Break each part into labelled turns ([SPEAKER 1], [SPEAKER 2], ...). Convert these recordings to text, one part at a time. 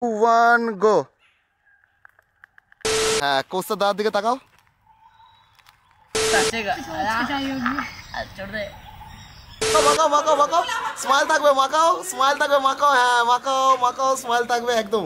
[SPEAKER 1] One go. হ্যাঁ, কোচটা দাঁড়ার দিকে তাকাও। মাকাও মাকাও মাকাও, স্মাইল থাকবে, মাকাও স্মাইল থাকবে, মাকাও, হ্যাঁ মাকাও মাকাও, স্মাইল থাকবে একদম।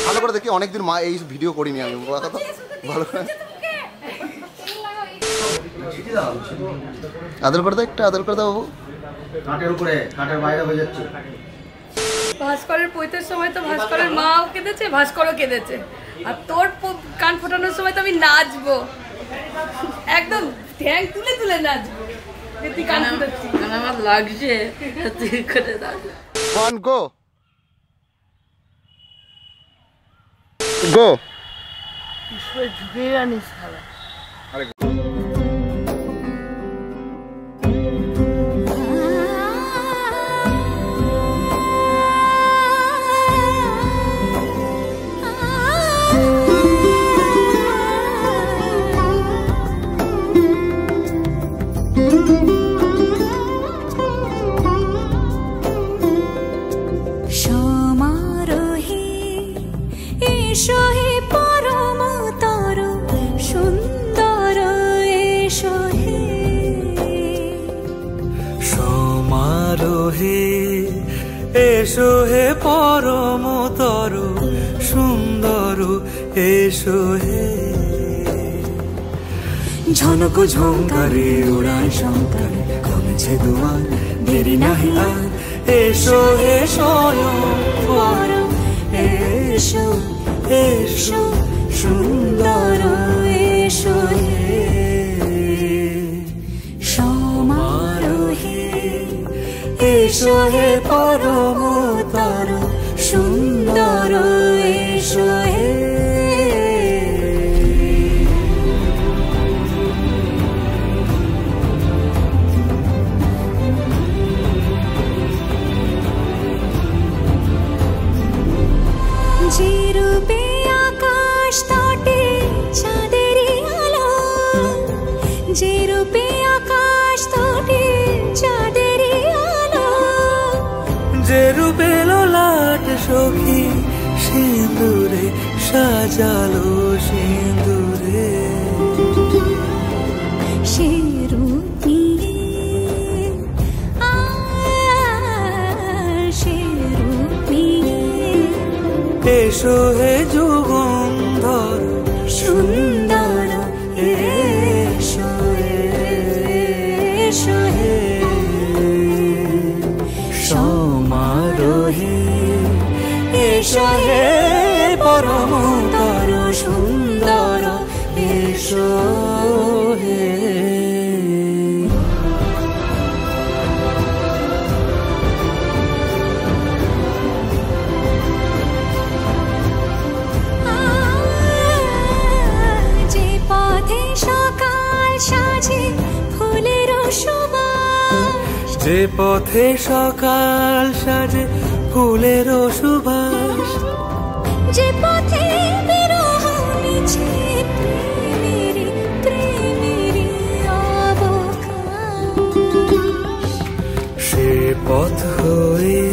[SPEAKER 1] ভালো করে দেখি, অনেকদিন মা এই ভিডিও করিনি আমি, কথা ভালো করে আদর করে দাও, একটু আদর করে দাও বাবু।
[SPEAKER 2] কাঠের উপরে, কাঠের বাইরে হয়ে যাচ্ছে।
[SPEAKER 3] ভাস্করের পৈতের সময় তো ভাস্করের মাও কেঁদেছে, ভাস্করও কেঁদেছে, আর তোর কান ফোটানোর সময় তো আমি নাচবো, একদম ঠ্যাং তুলে তুলে নাচবো। তুই কান ফুটাচ্ছিস, আমার লাগছে, তুই করে দাও।
[SPEAKER 1] ওয়ান গো গো।
[SPEAKER 3] ঝুঁকে আনিস খালা।
[SPEAKER 4] এসো হে পরম তর সুন্দর, এসো হে ঝনক ঝঙ্কারে উড়ায় শঙ্কর, কমেছে দুয়ার দেরি নাহি আর, এসো হে স্বয়ং পরম, এসো এসো সুন্দর, এসো হে সমারোহে, এসো হে পরম তর সুন্দর, এসো হে যে রূপে আকাশ তটে চাঁদেরই আলো, যে রূপে আকাশ তটে চাঁদেরই আলো, যে রূপে ললাট সখী সিঁদুরে সাজালো, সিঁদুরে সে রূপ নিয়ে, সে রূপ নিয়ে, এসো হে যুগন্ধর সুন্দর, এসো এসো হে সমারোহে, এসো হে পরম তর সুন্দর, এসো হে যে পথে সকাল সাজে ফুলের সুবাস, যে পথে সকাল সাজে ফুলের সুবাস, যে পথে বিরহ মিছে প্রেমেরি প্রেমেরি অবকাশ, সে পথ হয়ে,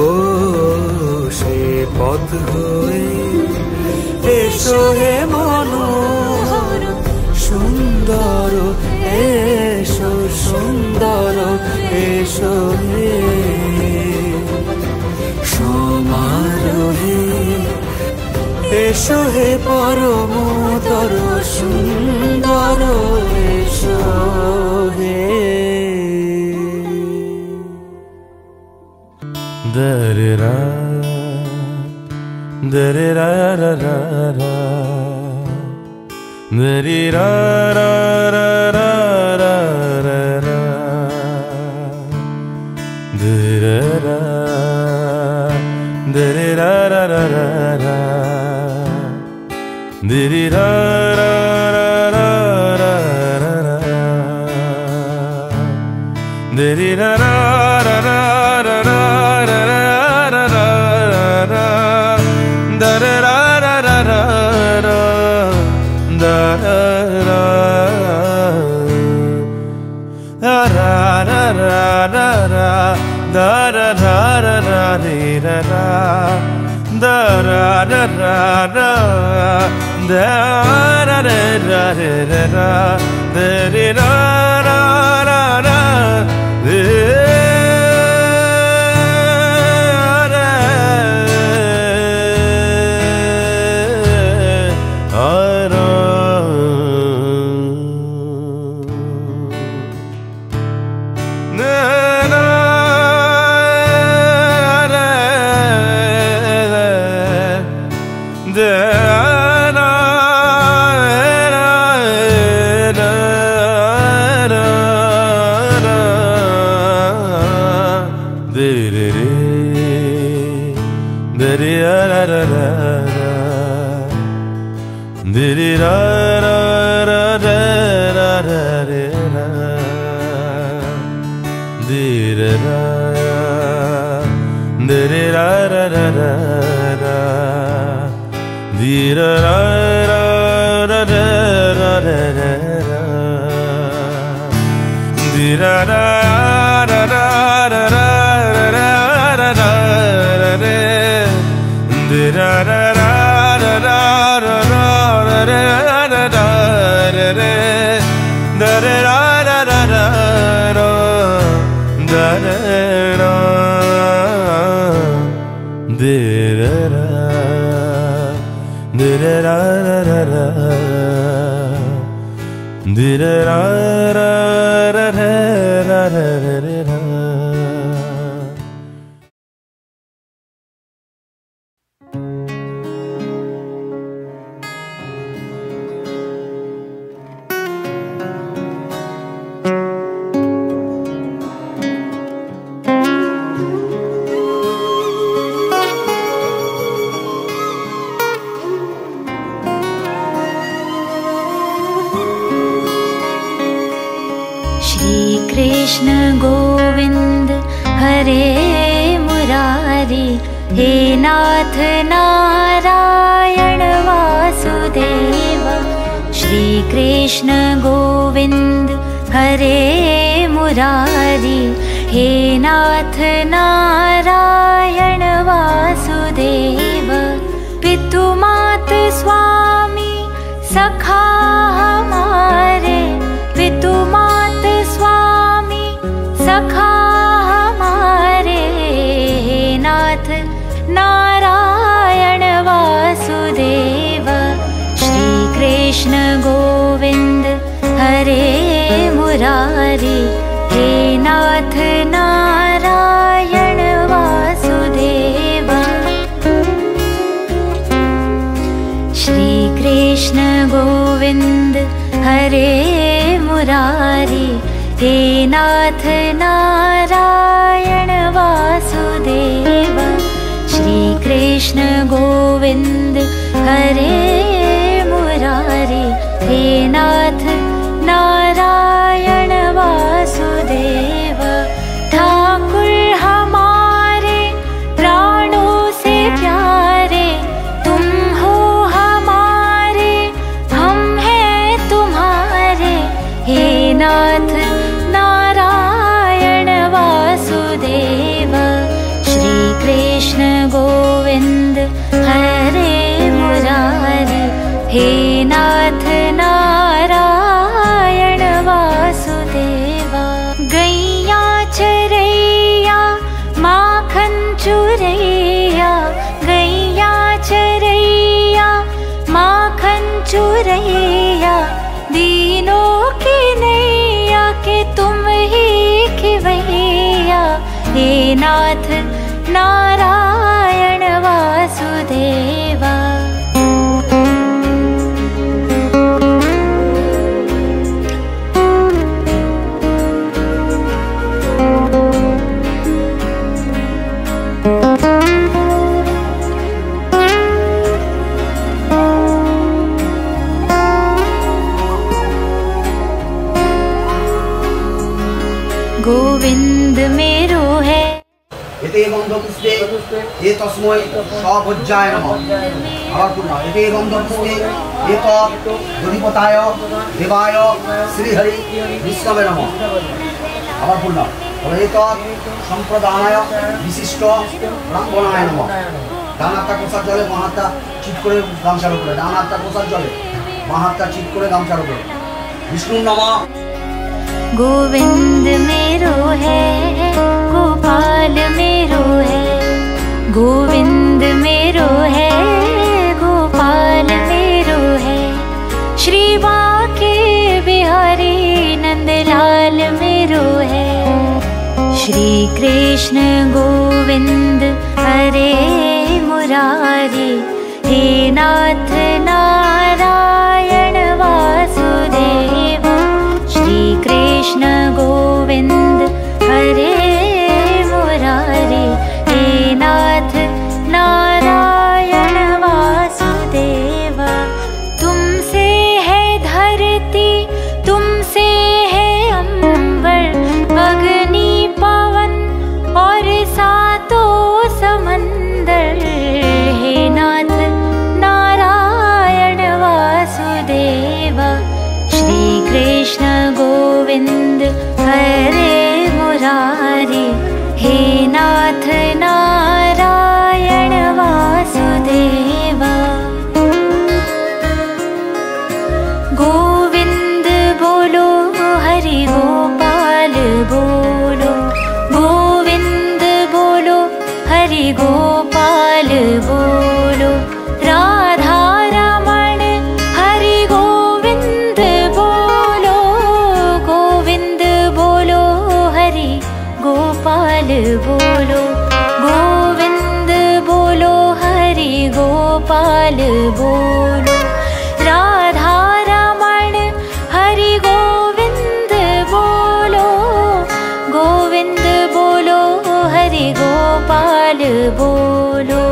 [SPEAKER 4] ও সে পথ হয়ে, এসো হে মনোহর সুন্দর, এসো সুন্দর, এসো হে সমারোহে, এসো হে পরম তর সুন্দর, এসো হে দরেরা দরেরা রা রা রা, দরেরা রা রা রা রা রা রা, দরেরা দরেরা রা রা রা রা, দরেরা রা রা রা রা রা রা, দরেরা রা রা রা রা রা রা রা রা রা, দরেরা রা রা রা রা রা রা রা। da da da da da da da da da da da da da da da da da da
[SPEAKER 5] Govind मेरो है
[SPEAKER 2] एते गंधपुष्पे ये तस्मै सबुज्जाय नमः। आবার পুনः एते गंधपुष्पे ये तो गणपताय देवाय श्री हरि विष्णवे नमः। আবার বললাম এত সম্প্রদানায় বিশিষ্ট ব্রাহ্মণায় নমঃ। ডান হাতটা কোষার জলে বাঁ হাতটা চিৎ করে গামছার উপরে, ডান হাতটা কোষার জলে বাঁ হাতটা চিৎ করে গামছার উপরে। বিষ্ণু নমঃ।
[SPEAKER 5] गोविंद मेरो है गोपाल मेरो है, गोविंद मेरो है गोपाल मेरो है, श्री बांके बिहारी नंदलाल मेरो है। श्री कृष्ण गोविंद हरे मुरारी, हे नाथ नारायण वासुदेव। श्री कृष्ण गोविंद हरे मुरारी, हे नाथ नारायण वासुदेव। तुमसे है धरती तुमसे है अंबर, अग्नि पवन और सातों समंदर, हे नाथ नारायण वासुदेव। श्री कृष्ण गोविंद हरे मुरारी, हे नाथ नारायण वासुदेव। गोविंद बोलो हरि गोपाल बोलो, गोविंद बोलो हरि गोपाल बोलो, राधा रमण हरि गोविंद बोलो, गोविंद बोलो हरि गोपाल बोलो, गोविंद बोलो हरि गोपाल बोलो, राधा रमण हरि गोविंद बोलो, गोविंद बोलो हरि गोपाल बोलो।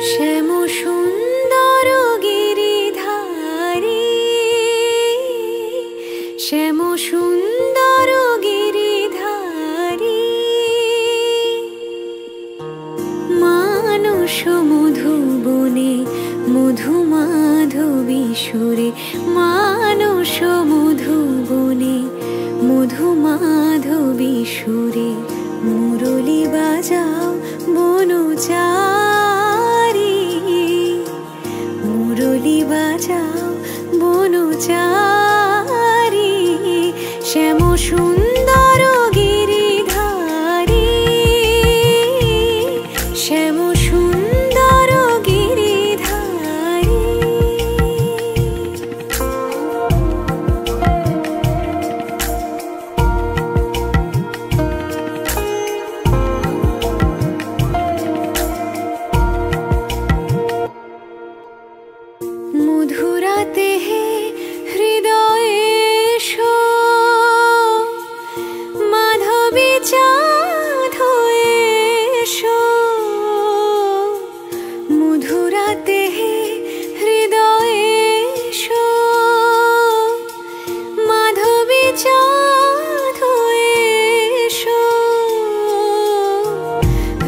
[SPEAKER 5] শ্যাম সুন্দর গিরিধারী, শ্যাম সুন্দর গিরিধারী, মানস মধুবনে মধু মাধবী সুরে, মানস মধুবনে মধু মাধবী সুরে, মুরলী বাজাও বনচারী, মুরলী বাজাও বনচারী, শ্যাম সুন্দর গিরিধারী, শ্যাম সুন্দর গিরিধারী। মধুরাতে হে হৃদয়ে এসো, মাধবী চাঁদ হয়ে এসো, মধুরাতে হে হৃদয়ে এসো, মাধবী চাঁদ হয়ে এসো,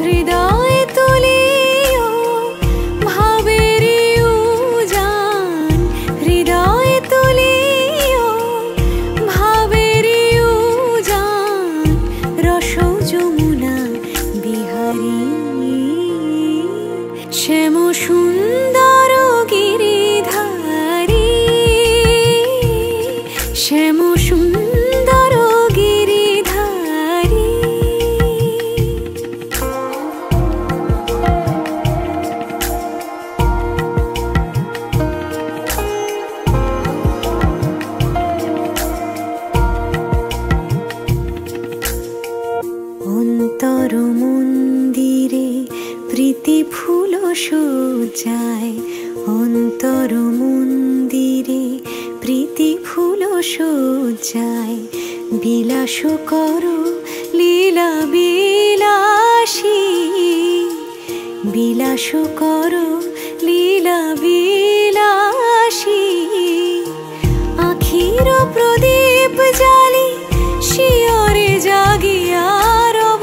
[SPEAKER 5] হৃদয়ে তুলিও ভাবের উজান, হৃদয়ে তুলিও ভাবের উজান, রস যমুনা বিহারী, শ্যাম সুন্দর গিরিধারী, শ্যাম সুন্দর গিরিধারী। অন্তর মন্দিরে প্রীতি ফুল সজ্জায়, অন্তর মন্দিরে প্রীতি ফুল সজ্জায়, বিলাস করো লীলা বিলাসী, বিলাস করো লীলা বিলাসী। আখির প্রদীপ জালি শিয়রে জাগিয়া রব,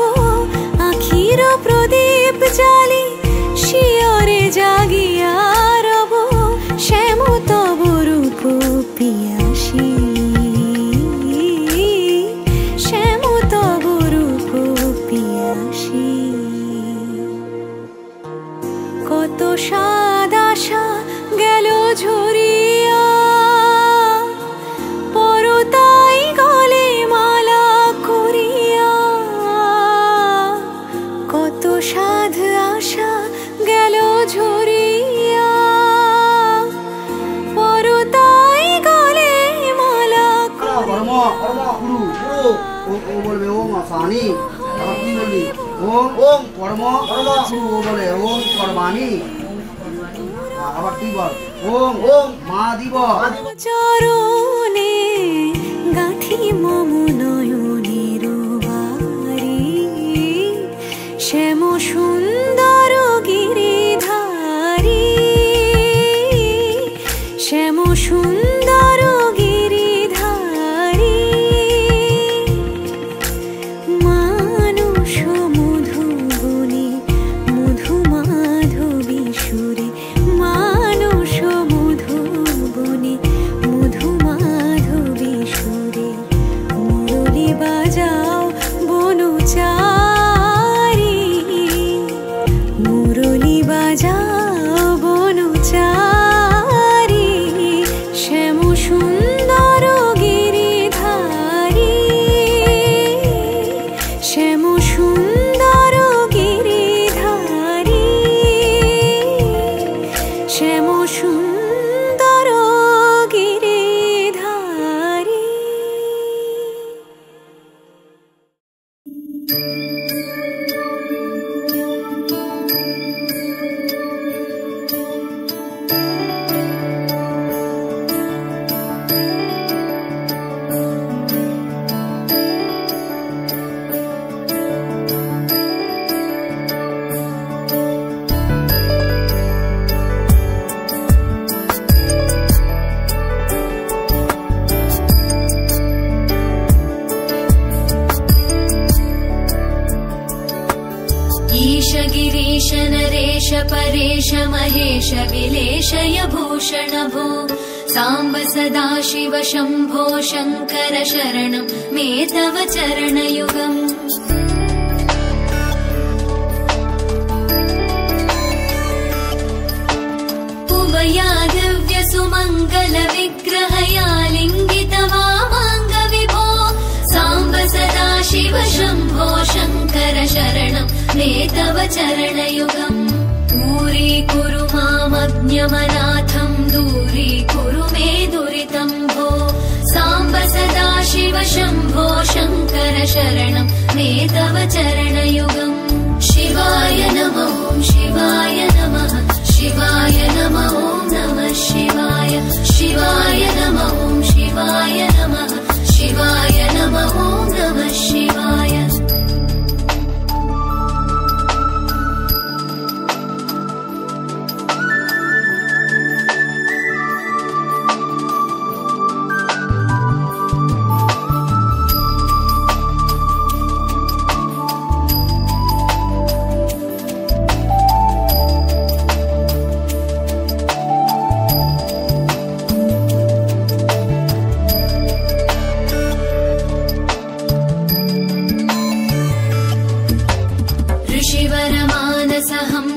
[SPEAKER 5] আখির প্রদীপ জালি শিয়রে জাগিয়া রব। শ্যাম তব রূপ পিয়াসী, শ্যাম তব রূপ পিয়াসী। কত সাদ আশা গেল ঝরিয়া, পরতাই গলে মালা করিয়া। কত সাধ আশা গেল ঝরিয়া, পরতাই গলে মালা
[SPEAKER 2] কর্ম কর্ম গুরু গুরু ও বলবে ওম আসানি। আবার কি বলবি? ওম ওম কর্ম কর্ম গুরু ও বলে ওম কর্মানি। আবার তুই বল ওম ওম মা দিব।
[SPEAKER 5] চরণে গাঁথি মম নয়নের বাড়ি, শ্যাম সুন্দর গিরিধারী, শ্যাম সুন্দর গিরিধারী। মানুষ মধুবনে মধু মাধবী সুরে, মানুষ মধুবনে মধু মাধবী সুরে। মুরলি বাজাও বনচারী, মুরলি বাজাও বনচারী। শ্যাম সুন্দর গিরিধারী, শ্যাম সুন্দর গিরিধারী, শ্যাম সুন্দর গিরিধারী। ईश गिरीश नरेश परेश महेश विलेशय भूषण भो। साम्ब सदा शिव शम्भो शङ्कर शरणं मे तव चरणयुगम्। उभया दिव्य सुमङ्गल विग्रहया लिङ्गित वामाङ्ग विभो। साम्ब सदा शिव शम्भो शङ्कर शरणं मे तव चरणयुगम्। दूरीकुरु मामज्ञमनाथं, दूरीकुरु मे दुरितं भो। साम्ब सदा शिव शम्भो शङ्कर शरणं मे तव चरणयुगम्। शिवाय नमः शिवाय नमः, शिवाय नमः नमः शिवाय, शिवाय नमः शिवाय नमः, शिवाय नमः नमः शिवाय।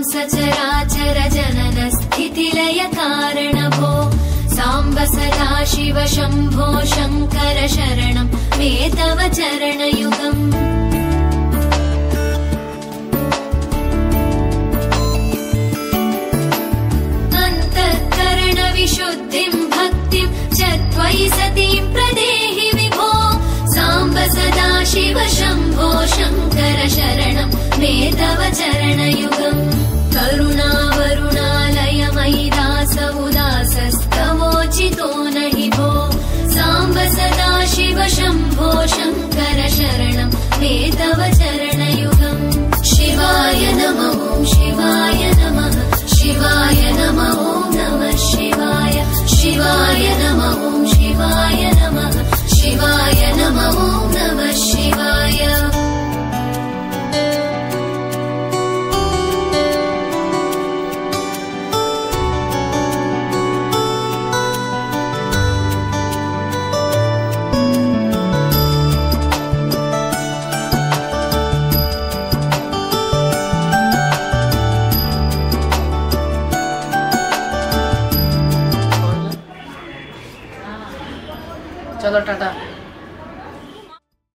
[SPEAKER 5] सचराचर जनन स्थितिलय कारण भो। साम्ब सदा शिव शम्भो शङ्कर शरणं मे तव चरणयुगम्।